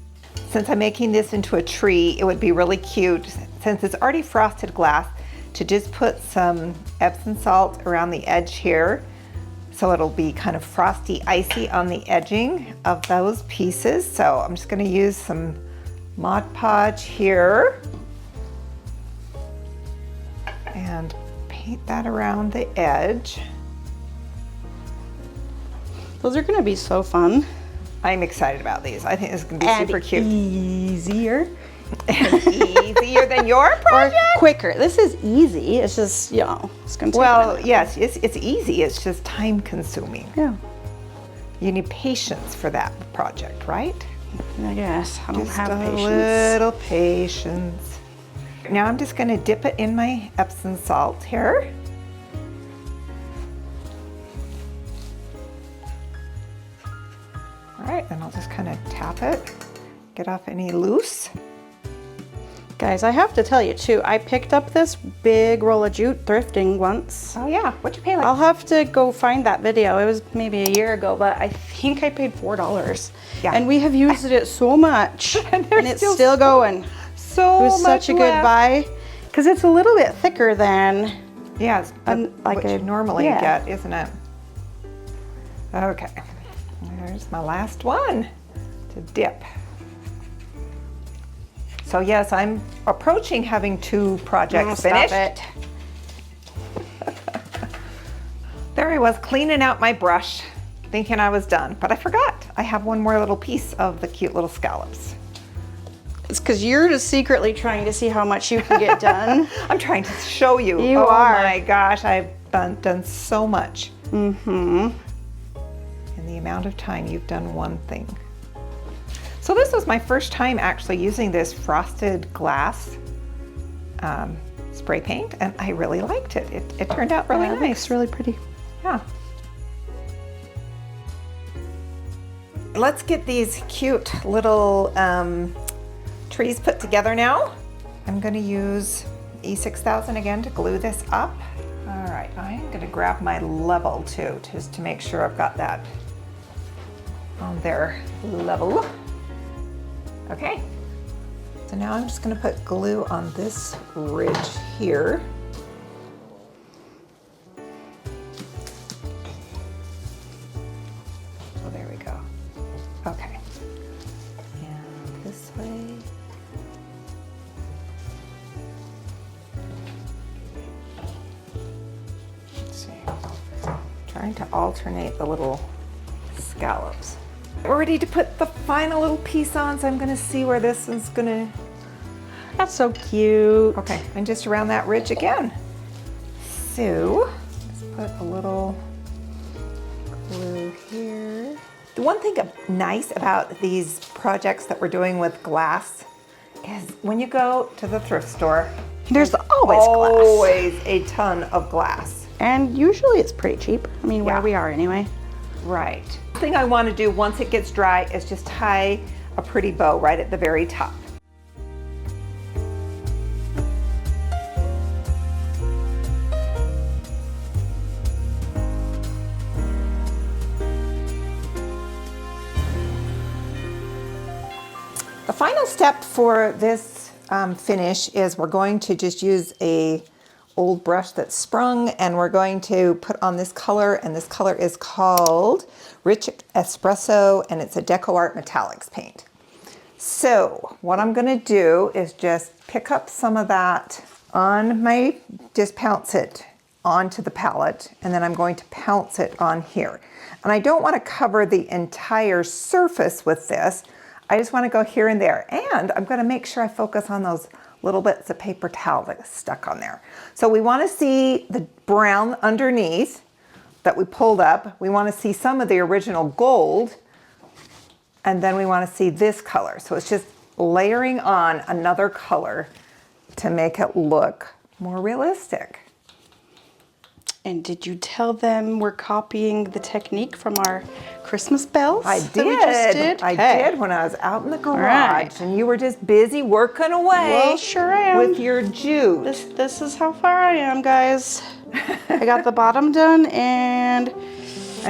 Since I'm making this into a tree, it would be really cute, since it's already frosted glass, to just put some Epsom salt around the edge here, so it'll be kind of frosty, icy on the edging of those pieces. So I'm just gonna use some Mod Podge here, and paint that around the edge. Those are gonna be so fun. I'm excited about these. I think it's gonna be super cute. Easier. Easier than your project? Or quicker. This is easy. It's just, it's gonna take a Well, minute. yes, it's easy. It's just time consuming. Yeah, You need patience for that project, right? I guess. I don't Just have a patience. little patience. Now I'm just gonna dip it in my Epsom salt here. All right, and I'll just kind of tap it, get off any loose. Guys, I have to tell you too, I picked up this big roll of jute thrifting once. Oh yeah, what'd you pay like? I'll have to go find that video. It was maybe a year ago, but I think I paid $4. Yeah. And we have used it so much. And and there's it's still going. So It was such a good buy. Because it's a little bit thicker than, Yeah, it's like what a- you normally yeah. get, isn't it? Okay, there's my last one to dip. So yes, I'm approaching having 2 projects Stop finished. it. There I was cleaning out my brush, thinking I was done, but I forgot. I have one more little piece of the cute little scallops. It's because you're just secretly trying to see how much you can get done. I'm trying to show you. You oh are. my gosh, I've done so much. In the amount of time you've done one thing. So this was my first time actually using this frosted glass spray paint, and I really liked it. It turned out really It nice. looks really pretty. Yeah. Let's get these cute little trees put together now. I'm going to use E6000 again to glue this up. All right, I'm going to grab my level too, just to make sure I've got that on there level. Okay, so now I'm just going to put glue on this ridge here. So there we go. Okay, and this way. Let's see. Trying to alternate the little scallops. We're ready to put the final little piece on, so I'm gonna see where this is gonna. That's so cute. Okay, and just around that ridge again. So, let's put a little glue here. The one thing nice about these projects that we're doing with glass is when you go to the thrift store, There's always glass. always a ton of glass. And usually it's pretty cheap. I mean, where Yeah. we are anyway. Right. The thing I want to do once it gets dry is just tie a pretty bow right at the very top. The final step for this finish is we're going to just use a old brush that's sprung, and we're going to put on this color, and this color is called Rich Espresso, and it's a Decor Metallics paint. So what I'm gonna do is just pick up some of that on my, just pounce it onto the palette, and then I'm going to pounce it on here. And I don't want to cover the entire surface with this. I just want to go here and there. And I'm going to make sure I focus on those little bits of paper towel that is stuck on there. So we want to see the brown underneath that we pulled up. We want to see some of the original gold. And then we want to see this color. So it's just layering on another color to make it look more realistic. And did you tell them we're copying the technique from our Christmas bells? I that we just did? I Okay. did when I was out in the garage, right. and you were just busy working away. Well, sure I am. With your jute. This is how far I am, guys. I got the bottom done and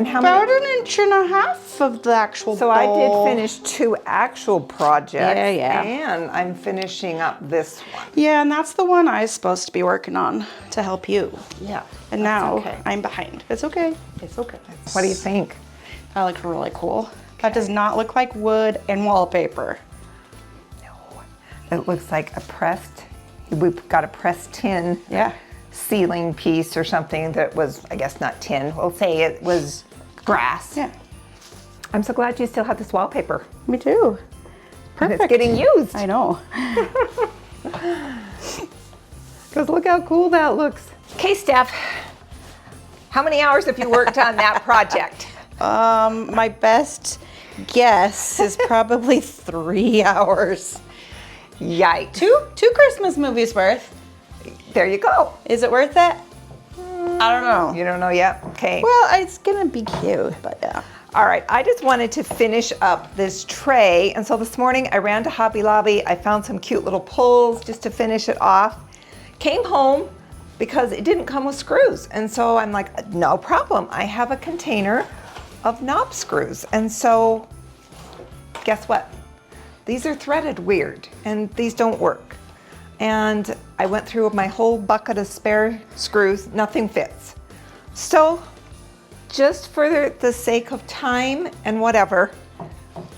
how about many? an inch and a half of the actual So bowl. I did finish 2 actual projects. Yeah. And I'm finishing up this one. Yeah, and that's the one I was supposed to be working on to help you. Yeah. And that's now okay. I'm behind. It's okay. It's okay. What do you think? That looks really cool. That does not look like wood and wallpaper. No, it looks like a pressed. We've got a pressed tin. Yeah. Ceiling piece or something that was, I guess, not tin. We'll say it was grass. Yeah. I'm so glad you still have this wallpaper. Me too. And Perfect. it's getting used. I know. Because look how cool that looks. Okay, Steph, how many hours have you worked on that project? My best guess is probably 3 hours. Yikes. Two Christmas movies worth. There you go. Is it worth it? I don't know. You don't know yet? Okay. Well, it's gonna be cute, but yeah. All right, I just wanted to finish up this tray. And so this morning I ran to Hobby Lobby. I found some cute little pulls just to finish it off. Came home because it didn't come with screws. And so I'm like, no problem. I have a container of knob screws. And so guess what? These are threaded weird and these don't work. And I went through my whole bucket of spare screws, nothing fits. So just for the sake of time and whatever,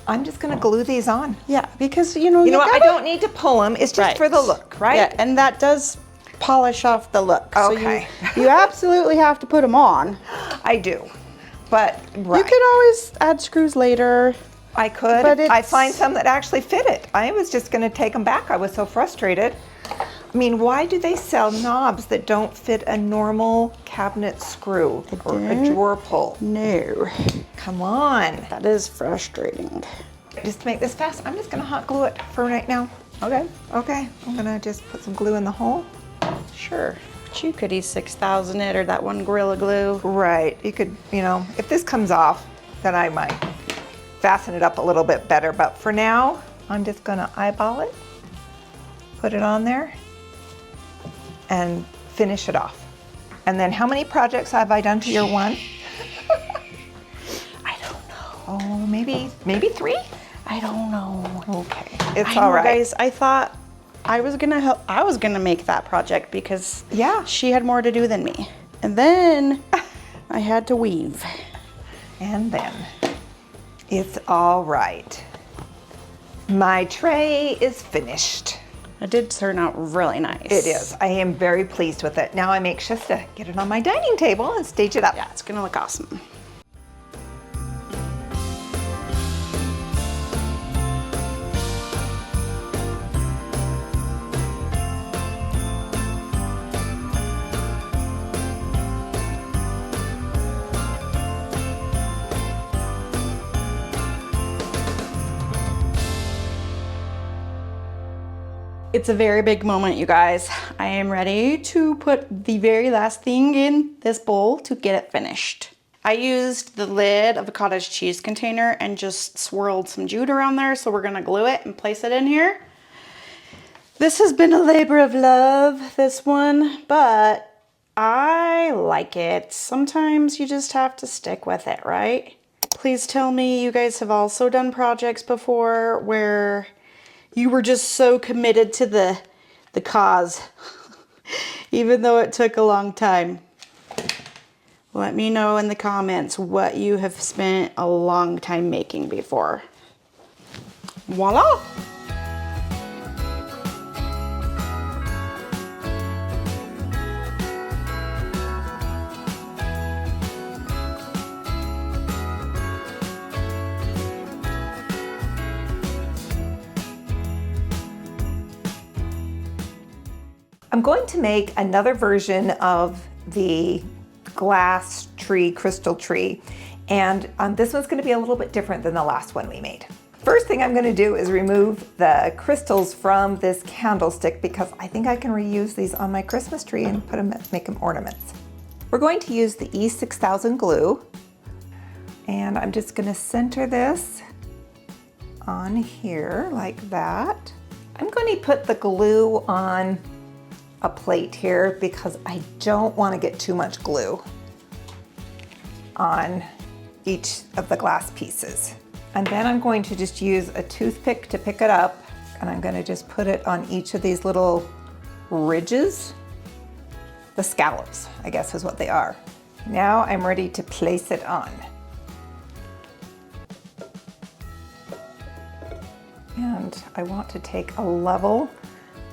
I'm just gonna glue these on. Yeah, because you know You know what, I gotta- don't need to pull them, it's just Right. for the look, right? Yeah, and that does polish off the look. Okay. So you absolutely have to put them on. I do, but right. You could always add screws later. I could, but I it's- find some that actually fit it. I was just gonna take them back, I was so frustrated. I mean, why do they sell knobs that don't fit a normal cabinet screw or a drawer pull? No, Come on. that is frustrating. Just to make this fast, I'm just gonna hot glue it for right now. Okay. Okay, I'm gonna just put some glue in the hole. Sure. But you could E6000 it or that one Gorilla Glue. Right, you could, you know, if this comes off, then I might fasten it up a little bit better. But for now, I'm just gonna eyeball it, put it on there, and finish it off. And then how many projects have I done to your one? I don't know. Oh, maybe 3? I don't know. Okay, it's I know, all right. guys. I thought I was gonna help. I was gonna make that project because Yeah. she had more to do than me. And then I had to weave. And then it's all right. My tray is finished. It did turn out really nice. It is. I am very pleased with it. Now I'm anxious to get it on my dining table and stage it up. Yeah, it's gonna look awesome. It's a very big moment, you guys. I am ready to put the very last thing in this bowl to get it finished. I used the lid of a cottage cheese container and just swirled some jute around there, so we're gonna glue it and place it in here. This has been a labor of love, this one, but I like it. Sometimes you just have to stick with it, right? Please tell me you guys have also done projects before where you were just so committed to the cause even though it took a long time. Let me know in the comments what you have spent a long time making before. Voila! I'm going to make another version of the glass tree, crystal tree, and this one's going to be a little bit different than the last one we made. First thing I'm going to do is remove the crystals from this candlestick because I think I can reuse these on my Christmas tree and make them ornaments. We're going to use the E6000 glue, and I'm just going to center this on here like that. I'm going to put the glue on a plate here because I don't want to get too much glue on each of the glass pieces. And then I'm going to just use a toothpick to pick it up, and I'm going to just put it on each of these little ridges. The scallops, I guess is what they are. Now I'm ready to place it on. And I want to take a level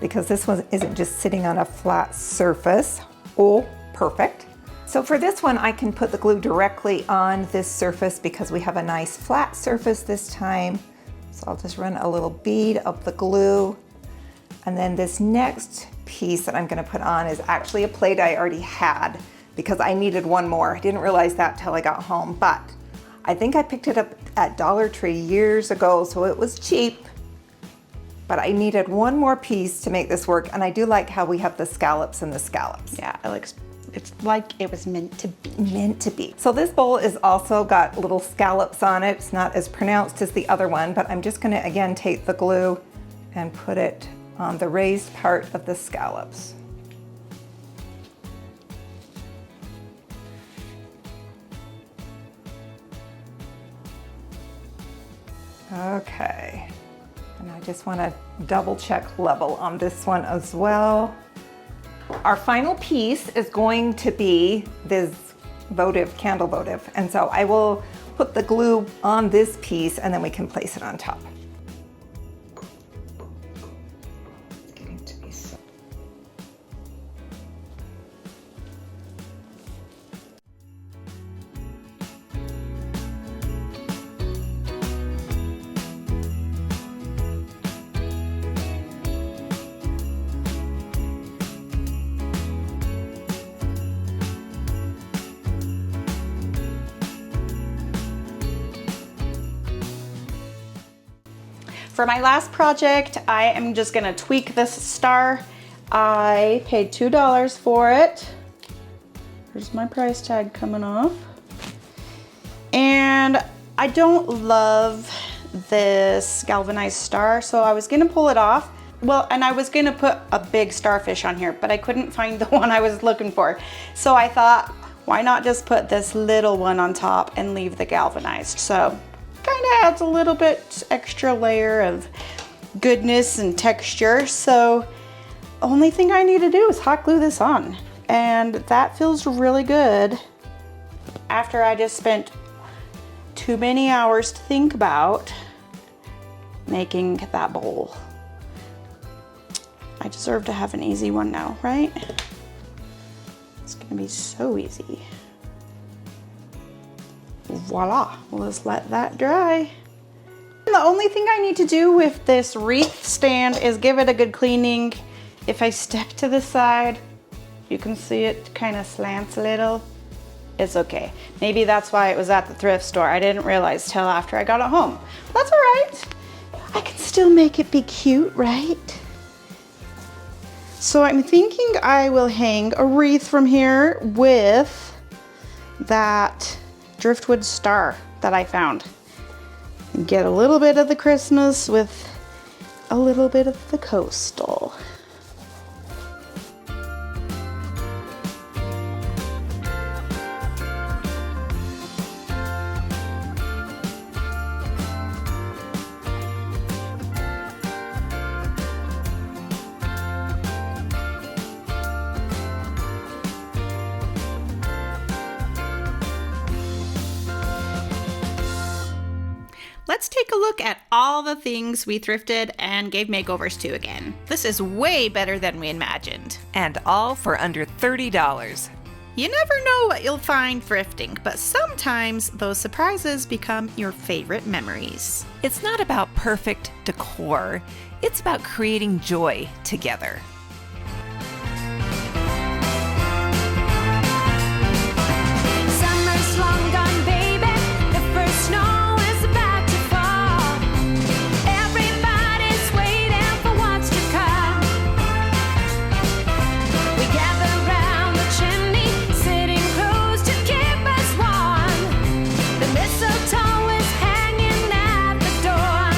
because this one isn't just sitting on a flat surface. Oh, perfect. So for this one, I can put the glue directly on this surface because we have a nice flat surface this time. So I'll just run a little bead of the glue. And then this next piece that I'm gonna put on is actually a plate I already had because I needed one more. I didn't realize that till I got home, but I think I picked it up at Dollar Tree years ago, so it was cheap. But I needed one more piece to make this work, and I do like how we have the scallops and the scallops. Yeah, it's like it was meant to be. Meant to be. So this bowl is also got little scallops on it. It's not as pronounced as the other one, but I'm just gonna, again, take the glue and put it on the raised part of the scallops. Okay. And I just want to double check level on this one as well. Our final piece is going to be this candle votive. And so I will put the glue on this piece and then we can place it on top. For my last project, I am just gonna tweak this star. I paid $2 for it. There's my price tag coming off. And I don't love this galvanized star, so I was gonna pull it off. Well, and I was gonna put a big starfish on here, but I couldn't find the one I was looking for. So I thought, why not just put this little one on top and leave the galvanized? So kind of adds a little bit extra layer of goodness and texture. So only thing I need to do is hot glue this on, and that feels really good after I just spent too many hours to think about making that bowl. I deserve to have an easy one now, right? It's gonna be so easy. Voila, we'll just let that dry. And the only thing I need to do with this wreath stand is give it a good cleaning. If I step to the side, you can see it kind of slants a little. It's okay. Maybe that's why it was at the thrift store. I didn't realize till after I got it home. That's all right. I can still make it be cute, right? So I'm thinking I will hang a wreath from here with that driftwood star that I found. And get a little bit of the Christmas with a little bit of the coastal. let's take a look at all the things we thrifted and gave makeovers to again. This is way better than we imagined. And all for under $30. You never know what you'll find thrifting, but sometimes those surprises become your favorite memories. It's not about perfect decor. It's about creating joy together. Summer's long gone, baby. The first snow is about to fall. Everybody's waiting for what's to come. We gather round the chimney, sitting close to keep us warm. The mistletoe is hanging at the door.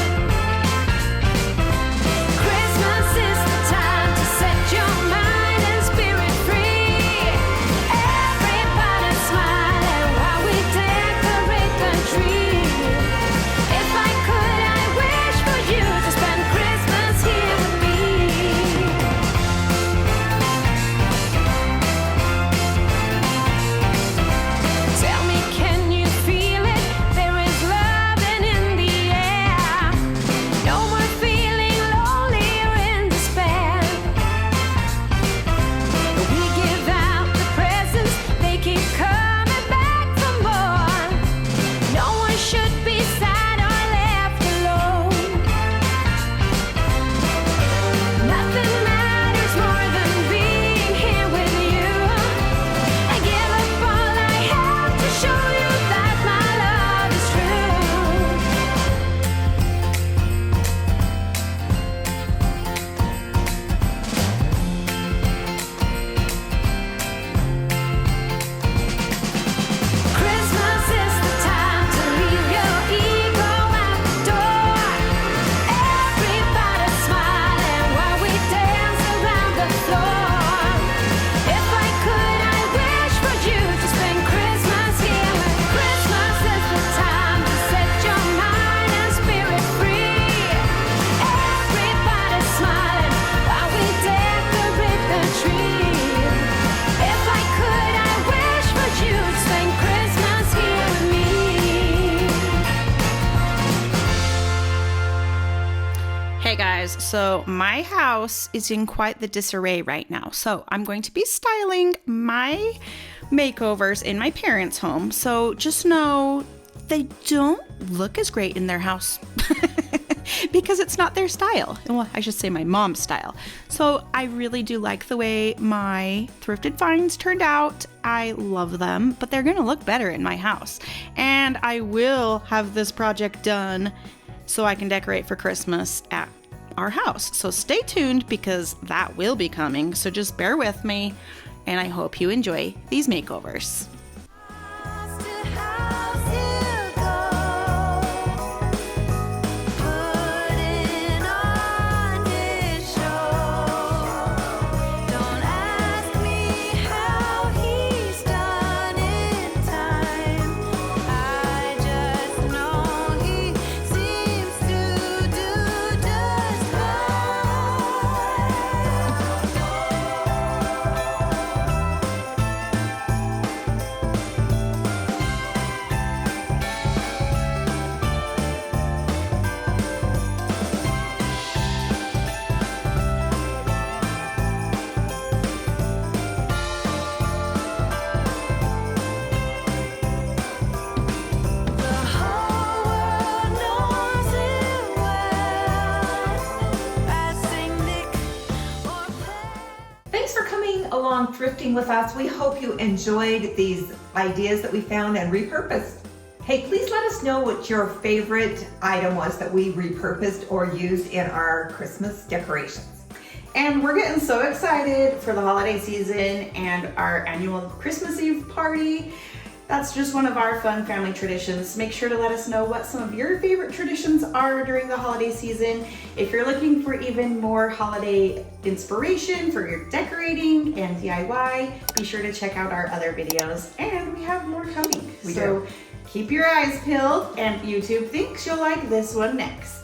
Christmas is the time to set your mind and spirit free. Everybody smiling while we decorate the tree. If I could, I wish for you to spend Christmas here with me. Tell me, can you feel it? There is loving in the air. No more feeling lonely or in despair. We give out the presents, they keep coming back for more. No one should be sad or left alone. Nothing matters more than being here with you. I give up all I have to show you that my love is Christmas is the time to leave your ego at the door. Everybody smiling while we dance around the floor. If I could, I wish for you to spend Christmas here. Christmas is the time to set your mind and spirit free. Everybody smiling while we decorate the tree. If I could, I wish for you to spend Christmas here with me. Hey guys, so my house is in quite the disarray right now. So I'm going to be styling my makeovers in my parents' home. So just know they don't look as great in their house because it's not their style. Well, I should say my mom's style. So I really do like the way my thrifted finds turned out. I love them, but they're gonna look better in my house. And I will have this project done so I can decorate for Christmas at our house. So stay tuned because that will be coming. So just bear with me and I hope you enjoy these makeovers. House to house you go, putting on his show. Don't ask me how he's done in time. I just know he seems to do just the whole world knows it well. Passing Nick or Thanks for coming along thrifting with us. We hope you enjoyed these ideas that we found and repurposed. Hey, please let us know what your favorite item was that we repurposed or used in our Christmas decorations. And we're getting so excited for the holiday season and our annual Christmas Eve party. That's just one of our fun family traditions. Make sure to let us know what some of your favorite traditions are during the holiday season. If you're looking for even more holiday inspiration for your decorating and DIY, be sure to check out our other videos. And we have more coming. We so do. keep your eyes peeled and YouTube thinks you'll like this one next.